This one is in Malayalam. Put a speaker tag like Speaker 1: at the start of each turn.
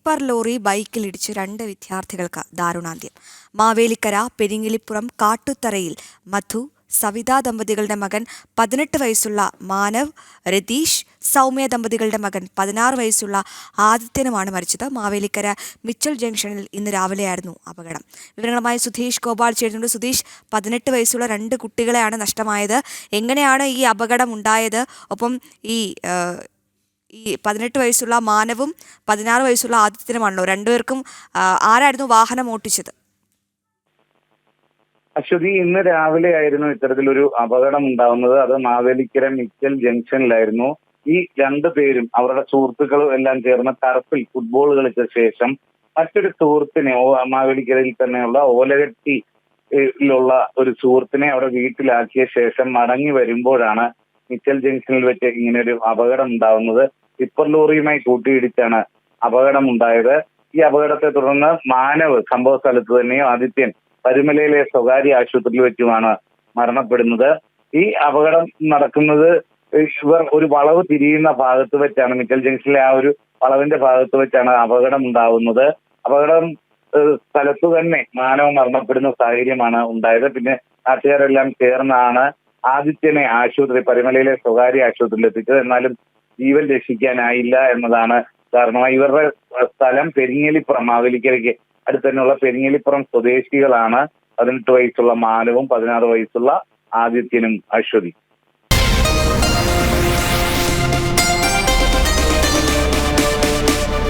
Speaker 1: ടിപ്പർ ലോറി ബൈക്കിലിടിച്ച് 2 വിദ്യാർത്ഥികൾക്ക് ദാരുണാന്ത്യം. മാവേലിക്കര പെരിങ്ങിലിപ്പുറം കാട്ടുത്തറയിൽ മധു, സവിത ദമ്പതികളുടെ മകൻ 18 വയസ്സുള്ള മാനവ്, രതീഷ്, സൗമ്യ ദമ്പതികളുടെ മകൻ 16 വയസ്സുള്ള ആദിത്യനുമാണ് മരിച്ചത്. മാവേലിക്കര മിച്ചൽ ജംഗ്ഷനിൽ ഇന്ന് രാവിലെയായിരുന്നു അപകടം. വിവരങ്ങളുമായി സുധീഷ് ഗോപാൽ ചേരുന്നുണ്ട്. സുധീഷ്, 18 വയസ്സുള്ള 2 കുട്ടികളെയാണ് നഷ്ടമായത്. എങ്ങനെയാണ് ഈ അപകടം ഉണ്ടായത്? ഒപ്പം ഈ 18 വയസ്സുള്ള മാനവും 16 വയസ്സുള്ള ആദിത്യനുമാണല്ലോ, രണ്ടുപേർക്കും ആരായിരുന്നു വാഹനം ഓട്ടിച്ചത്?
Speaker 2: അശ്വതി, ഇന്ന് രാവിലെ ആയിരുന്നു ഇത്തരത്തിലൊരു അപകടം ഉണ്ടാവുന്നത്. അത് മാവേലിക്കര മിച്ചൽ ജംഗ്ഷനിലായിരുന്നു. ഈ 2 പേരും അവരുടെ സുഹൃത്തുക്കളും എല്ലാം ചേർന്ന് ടർഫിൽ ഫുട്ബോൾ കളിച്ച ശേഷം മറ്റൊരു സുഹൃത്തിനെ, മാവേലിക്കരയിൽ തന്നെയുള്ള ഓലകെട്ടിയിലുള്ള ഒരു സുഹൃത്തിനെ അവിടെ വീട്ടിലാക്കിയ ശേഷം മടങ്ങി വരുമ്പോഴാണ് മിച്ചൽ ജംഗ്ഷനിൽ വെച്ച് ഇങ്ങനെ ഒരു അപകടം ഉണ്ടാവുന്നത്. ടിപ്പർ ലോറിയുമായി കൂട്ടിയിടിച്ചാണ് അപകടം ഉണ്ടായത്. ഈ അപകടത്തെ തുടർന്ന് മാനവ് സംഭവ സ്ഥലത്ത് തന്നെയും ആദിത്യൻ പരുമലയിലെ സ്വകാര്യ ആശുപത്രിയിൽ വെച്ചുമാണ് മരണപ്പെടുന്നത്. ഈ അപകടം നടക്കുന്നത് ഇവർ ഒരു വളവ് തിരിയുന്ന ഭാഗത്ത് വെച്ചാണ്, മിച്ചൽ ജംഗ്ഷനിലെ ആ ഒരു വളവിന്റെ ഭാഗത്ത് വെച്ചാണ് അപകടം ഉണ്ടാവുന്നത്. അപകടം സ്ഥലത്തു തന്നെ മാനവ് മരണപ്പെടുന്ന സാഹചര്യമാണ് ഉണ്ടായത്. പിന്നെ നാട്ടുകാരെല്ലാം ചേർന്നാണ് ആദിത്യനെ പരുമലയിലെ സ്വകാര്യ ആശുപത്രിയിൽ എത്തിച്ചത്. എന്നാലും ജീവൻ രക്ഷിക്കാനായില്ല എന്നതാണ് കാരണം. ഇവരുടെ സ്ഥലം പെരിങ്ങലിപ്പുറം, മാവേലിക്കരയ്ക്ക് അടുത്ത് തന്നെയുള്ള പെരിങ്ങലിപ്പുറം സ്വദേശികളാണ് 18 വയസ്സുള്ള മാനവും 16 വയസ്സുള്ള ആദിത്യനും. അശ്വതി.